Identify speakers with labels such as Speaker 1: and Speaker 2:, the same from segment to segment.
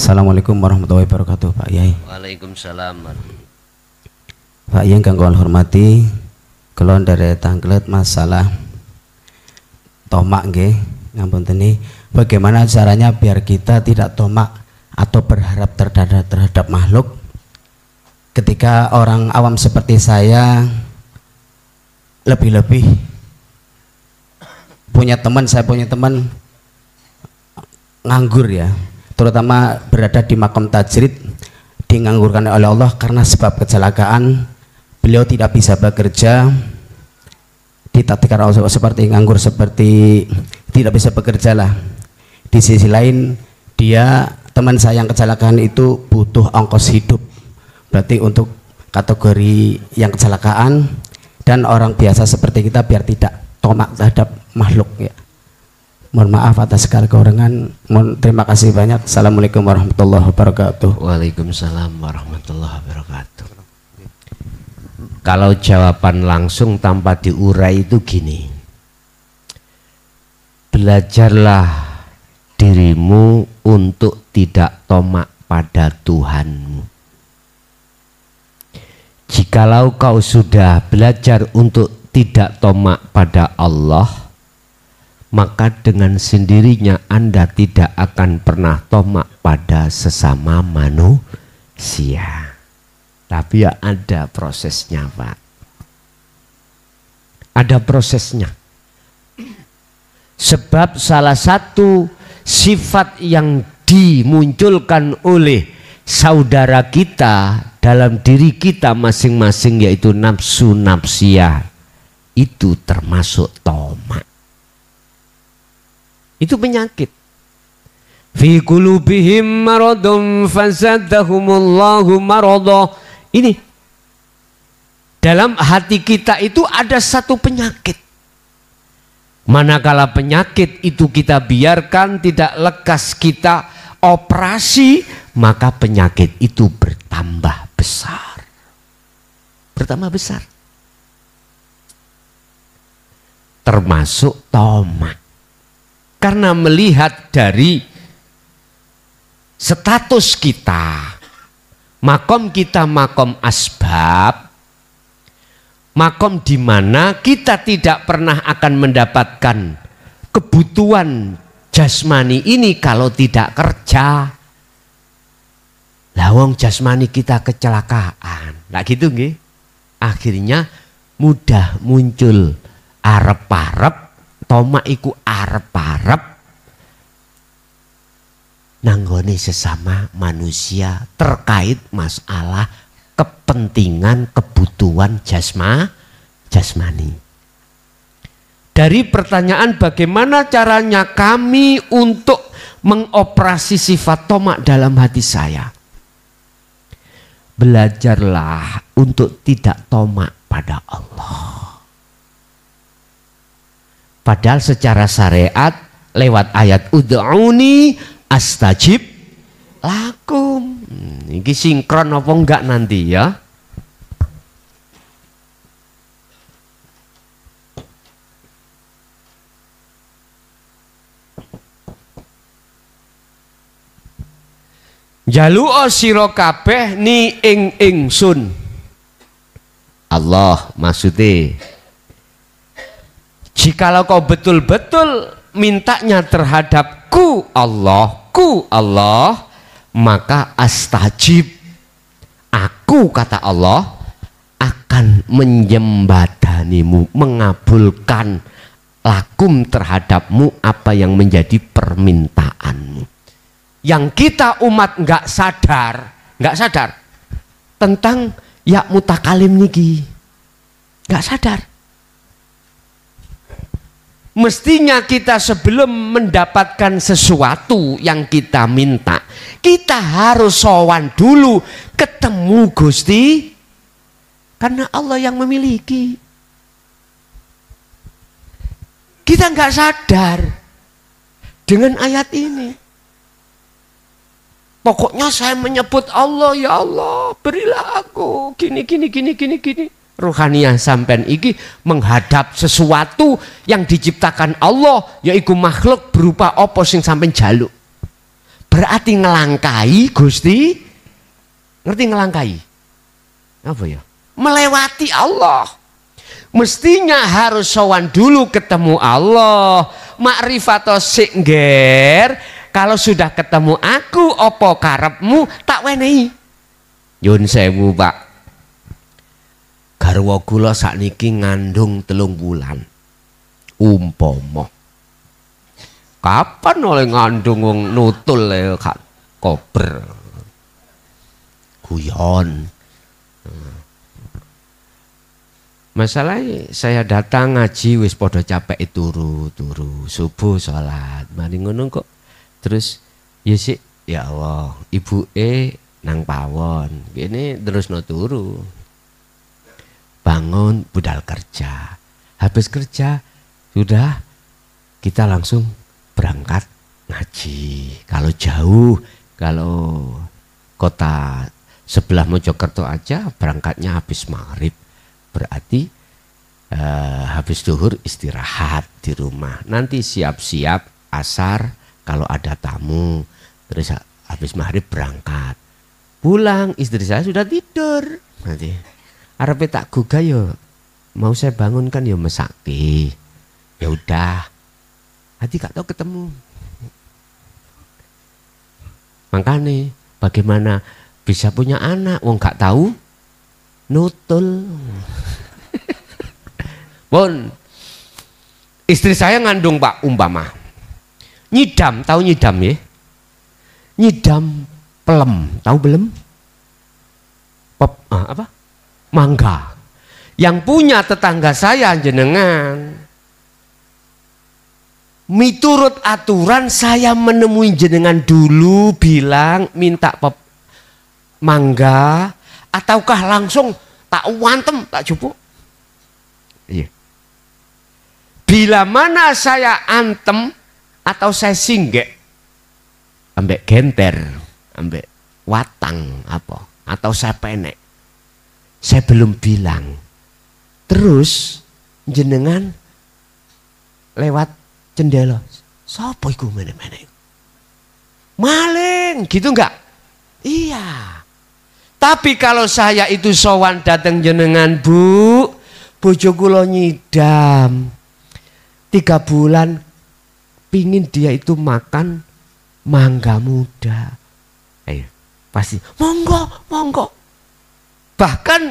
Speaker 1: Assalamualaikum warahmatullahi wabarakatuh, Pak Yai.
Speaker 2: Waalaikumsalam.
Speaker 1: Pak Yai kang kula hormati, kula dari tanglet masalah tomak nggih, ngapunten, bagaimana caranya biar kita tidak tomak atau berharap terhadap makhluk ketika orang awam seperti saya, lebih-lebih saya punya teman nganggur ya, terutama berada di makom tajrid, dianggurkan oleh Allah karena sebab kecelakaan. Beliau tidak bisa bekerja, ditakdirkan Allah seperti nganggur, seperti tidak bisa bekerja lah. Di sisi lain dia, teman saya yang kecelakaan itu butuh ongkos hidup, berarti untuk kategori yang kecelakaan dan orang biasa seperti kita biar tidak tomak terhadap makhluk ya. Mohon maaf atas segala kekurangan. Terima kasih banyak. Assalamualaikum warahmatullahi wabarakatuh.
Speaker 2: Waalaikumsalam warahmatullahi wabarakatuh. Kalau jawaban langsung tanpa diurai itu gini, belajarlah dirimu untuk tidak tomak pada Tuhanmu. Jikalau kau sudah belajar untuk tidak tomak pada Allah, maka dengan sendirinya Anda tidak akan pernah tomak pada sesama manusia. Tapi ya ada prosesnya, Pak. Ada prosesnya. Sebab salah satu sifat yang dimunculkan oleh saudara kita dalam diri kita masing-masing, yaitu nafsu nafsiyah, itu termasuk tomak. Itu penyakit. Fi qulubihim maradun fazadahumullahu marada. Ini dalam hati kita itu ada satu penyakit. Manakala penyakit itu kita biarkan tidak lekas kita operasi, maka penyakit itu bertambah besar. Bertambah besar. Termasuk tomak. Karena melihat dari status kita, makom kita makom asbab, makom di mana kita tidak pernah akan mendapatkan kebutuhan jasmani ini kalau tidak kerja. Lah wong jasmani kita kecelakaan, nah gitu nggih. Akhirnya mudah muncul arep-arep, tomak iku arep-arep nanggone sesama manusia terkait masalah kepentingan kebutuhan jasmani. Dari pertanyaan bagaimana caranya kami untuk mengoperasi sifat tomak dalam hati saya, belajarlah untuk tidak tomak pada Allah. Padahal secara syariat lewat ayat ud'uni astajib lakum. Ini sinkron apa enggak nanti ya? Jalu'o sira kabeh ni ingsun. Allah maksudnya, jikalau kau betul-betul mintanya terhadapku Allah, maka astajib, aku kata Allah akan menjembatanimu, mengabulkan lakum terhadapmu apa yang menjadi permintaanmu. Yang kita umat nggak sadar tentang ya mutakalim niki, nggak sadar. Mestinya kita sebelum mendapatkan sesuatu yang kita minta, kita harus sowan dulu, ketemu Gusti, karena Allah yang memiliki. Kita nggak sadar dengan ayat ini. Pokoknya saya menyebut Allah, ya Allah berilah aku gini. Ruhaniyah sampean iki menghadap sesuatu yang diciptakan Allah, yaitu makhluk berupa apa sing sampean jaluk. berarti ngelangkai Gusti. Ngerti ngelangkai? Apa ya? Melewati Allah. Mestinya harus sowan dulu ketemu Allah. Ma'rifato singger. Kalau sudah ketemu aku, opo karepmu tak wenehi. Yun sewu Pak. Garwa kula sakniki ngandung 3 bulan. Umpama. Kapan oleh ngandung wong nutul ya kak kober. Guyon. Masalahnya saya datang ngaji wis podo capek turu subuh sholat mari ngono kok terus ya sih ya Allah ibu nang pawon ini terus no turu bangun budal kerja habis kerja sudah kita langsung berangkat ngaji kalau jauh kalau kota sebelah Mojokerto aja berangkatnya habis maghrib berarti habis duhur istirahat di rumah nanti siap-siap asar kalau ada tamu terus habis maghrib berangkat pulang istri saya sudah tidur nanti arepe tak gugah yo mau saya bangunkan yo mesakti ya udah nanti gak tahu ketemu makanya bagaimana bisa punya anak wong gak tahu nutul. Bon, istri saya ngandung Pak umpama nyidam, tahu nyidam ya? Nyidam pelem, tahu belum? Apa? Mangga. Yang punya tetangga saya jenengan. Miturut aturan saya menemui jenengan dulu bilang minta mangga ataukah langsung tak wantem tak cupu. Iya. Bila mana saya antem atau saya singgek ambek genter, ambek watang apa atau saya penek. Saya belum bilang. Terus jenengan lewat jendela. Sapa iku meneh-meneh? Maling, gitu enggak? Iya. Tapi kalau saya itu sowan datang jenengan, Bu, bojo kula nyidam 3 bulan pingin dia itu makan mangga muda. Pasti monggo. Bahkan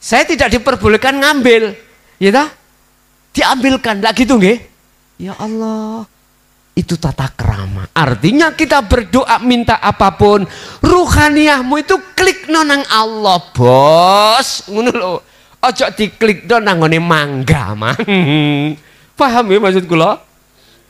Speaker 2: saya tidak diperbolehkan ngambil, ya dah? Diambilkan, lah gitu nggih? Ya Allah, itu tata krama. Artinya kita berdoa minta apapun, ruhaniyahmu itu klik nang Allah, bos. Ngono lho. Ojo diklik nang ngone mangga, Mang. Paham ya maksud kula?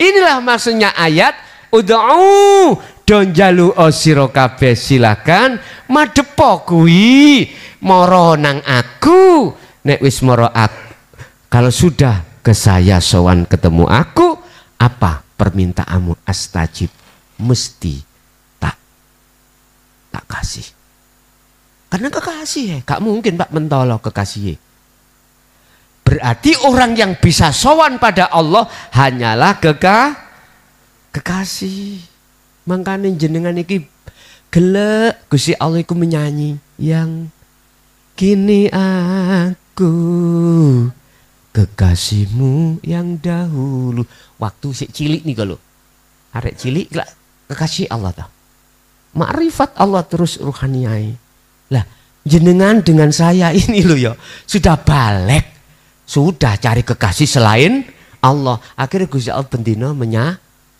Speaker 2: Inilah maksudnya ayat ud'u don jalu sira kabeh silakan madepo kuwi mara nang aku nek wis mara aku kalau sudah ke saya sowan ketemu aku apa permintaanmu astajib mesti tak kasih karena kekasih ya gak mungkin Pak mentolo kekasih berarti orang yang bisa sowan pada Allah hanyalah kekasih. Makanya jenengan iki gelek Gusti Allah iku menyanyi yang kini aku kekasihmu yang dahulu waktu si cilik nih kalau arek cilik lah kekasih Allah tau makrifat Allah terus ruhaniyai lah jenengan dengan saya ini loh ya sudah balik sudah cari kekasih selain Allah akhirnya Gusti Allah bendina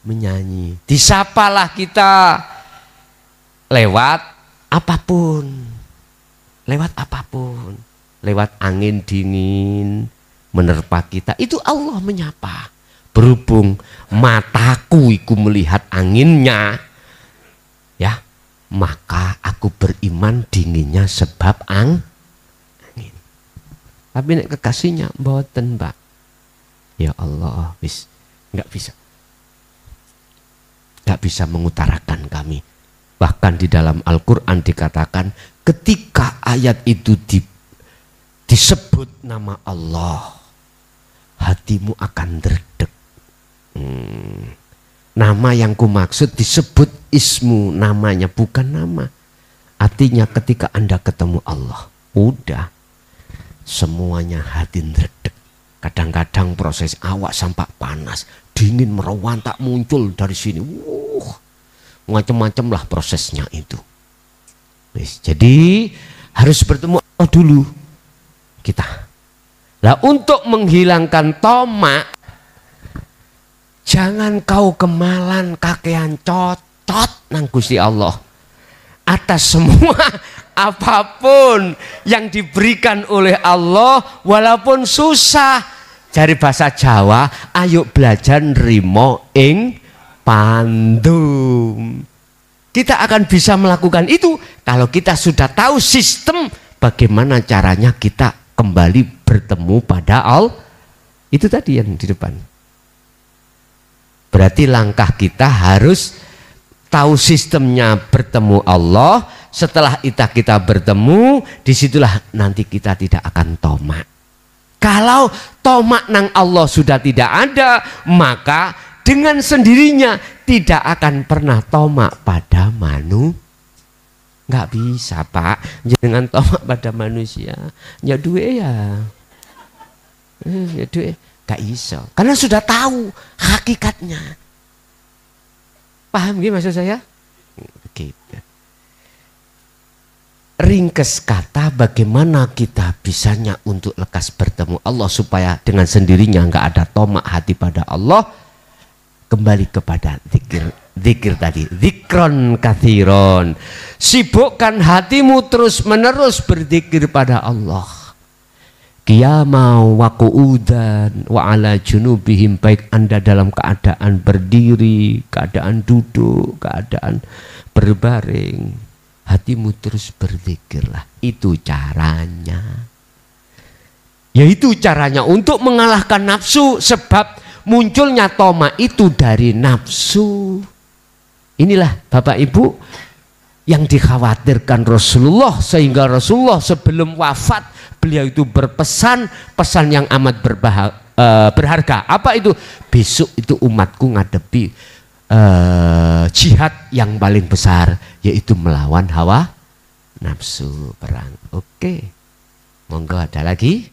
Speaker 2: menyanyi disapalah kita lewat apapun lewat angin dingin menerpa kita itu Allah menyapa berhubung mataku iku melihat anginnya ya maka aku beriman dinginnya sebab angin tapi nek kekasihnya mboten Mbak ya Allah wis nggak bisa mengutarakan kami. Bahkan di dalam Al-Quran dikatakan ketika ayat itu disebut nama Allah hatimu akan derdek Nama yang kumaksud disebut ismu, namanya bukan nama. Artinya ketika Anda ketemu Allah, udah semuanya hati redek. Kadang-kadang proses awak sampai panas, dingin merawan tak muncul dari sini. Macam-macam lah prosesnya itu. Jadi harus bertemu Allah dulu kita. Lah untuk menghilangkan tomak, jangan kau kemalan kakean cocot nang Gusti Allah atas semua apapun yang diberikan oleh Allah walaupun susah. Dari bahasa Jawa, ayo belajar nrimo ing pandum. Kita akan bisa melakukan itu kalau kita sudah tahu sistem bagaimana caranya kita kembali bertemu pada Allah. Itu tadi yang di depan. Berarti langkah kita harus tahu sistemnya bertemu Allah. Setelah kita bertemu, disitulah nanti kita tidak akan tomak. Kalau tomak nang Allah sudah tidak ada, maka dengan sendirinya tidak akan pernah tomak pada manusia. Nggak bisa Pak, jangan tomak pada manusia. Ya duit ya. Ya duit. Gak iso. Karena sudah tahu hakikatnya. Paham gak maksud saya? Begitu. Ringkes kata bagaimana kita bisanya untuk lekas bertemu Allah supaya dengan sendirinya nggak ada tomak hati pada Allah. Kembali kepada zikir tadi, zikron kathiron. Sibukkan hatimu terus menerus berzikir pada Allah. Qiyamah wa qu'udan wa ala junubihim, baik Anda dalam keadaan berdiri, keadaan duduk, keadaan berbaring. Hatimu terus berzikirlah. Itu caranya. Yaitu caranya untuk mengalahkan nafsu, sebab munculnya tomak itu dari nafsu. Inilah Bapak Ibu yang dikhawatirkan Rasulullah, sehingga Rasulullah sebelum wafat beliau itu berpesan pesan yang amat berharga. Apa itu? Besok itu umatku ngadepi jihad yang paling besar, yaitu melawan hawa nafsu, perang. Oke, monggo ada lagi.